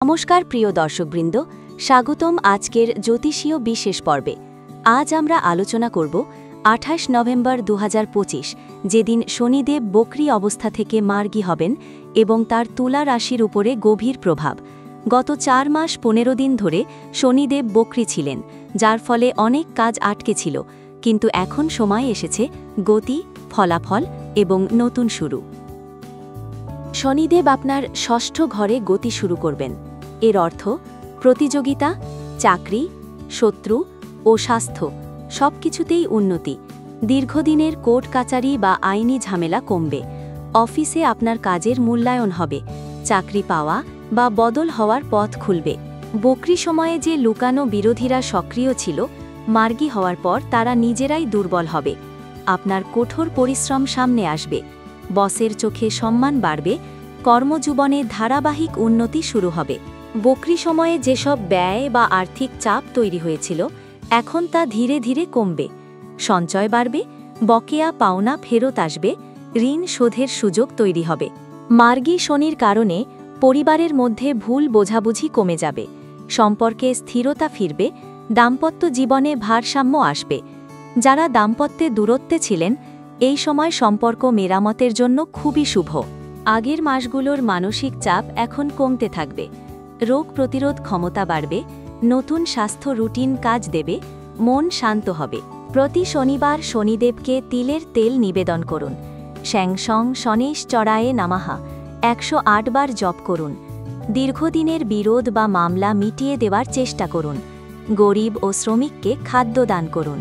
নমস্কার প্রিয় দর্শকবৃন্দ, স্বাগতম আজকের জ্যোতিষীয় বিশেষ পর্বে। আজ আমরা আলোচনা করব 28 নভেম্বর 2025, যেদিন শনিদেব বক্রী অবস্থা থেকে মার্গী হবেন এবং তার তুলা রাশির উপরে গভীর প্রভাব। গত 4 মাস 15 দিন ধরে শনিদেব বক্রী ছিলেন, যার ফলে অনেক কাজ আটকে ছিল, কিন্তু এখন সময় এসেছে গতি, ফলাফল এবং নতুন শুরু। শনিদেব আপনার ষষ্ঠ ঘরে গতি শুরু করবেন। এর অর্থ প্রতিযোগিতা, চাকরি, শত্রু ও স্বাস্থ্য সবকিছুতেই উন্নতি। দীর্ঘদিনের কোর্ট কাচারি বা আইনি ঝামেলা কমবে। অফিসে আপনার কাজের মূল্যায়ন হবে। চাকরি পাওয়া বা বদল হওয়ার পথ খুলবে। বক্রী সময়ে যে লুকানো বিরোধীরা সক্রিয় ছিল, মার্গী হওয়ার পর তারা নিজেরাই দুর্বল হবে। আপনার কঠোর পরিশ্রম সামনে আসবে। বসের চোখে সম্মান বাড়বে। কর্মজীবনে ধারাবাহিক উন্নতি শুরু হবে। বক্রী সময়ে যেসব ব্যয় বা আর্থিক চাপ তৈরি হয়েছিল, এখন তা ধীরে ধীরে কমবে। সঞ্চয় বাড়বে, বকেয়া পাওনা ফেরত আসবে, ঋণ শোধের সুযোগ তৈরি হবে। মার্গী শনির কারণে পরিবারের মধ্যে ভুল বোঝাবুঝি কমে যাবে। সম্পর্কে স্থিরতা ফিরবে, দাম্পত্য জীবনে ভারসাম্য আসবে। যারা দাম্পত্যে দূরত্বে ছিলেন, এই সময় সম্পর্ক মেরামতের জন্য খুবই শুভ। আগের মাসগুলোর মানসিক চাপ এখন কমতে থাকবে। রোগ প্রতিরোধ ক্ষমতা বাড়বে, নতুন স্বাস্থ্য রুটিন কাজ দেবে, মন শান্ত হবে। প্রতি শনিবার শনিদেবকে তিলের তেল নিবেদন করুন। শ্যাংসং শনেশ্চরায়ে নামাহা 108 বার জপ করুন। দীর্ঘদিনের বিরোধ বা মামলা মিটিয়ে দেওয়ার চেষ্টা করুন। গরিব ও শ্রমিককে খাদ্য দান করুন।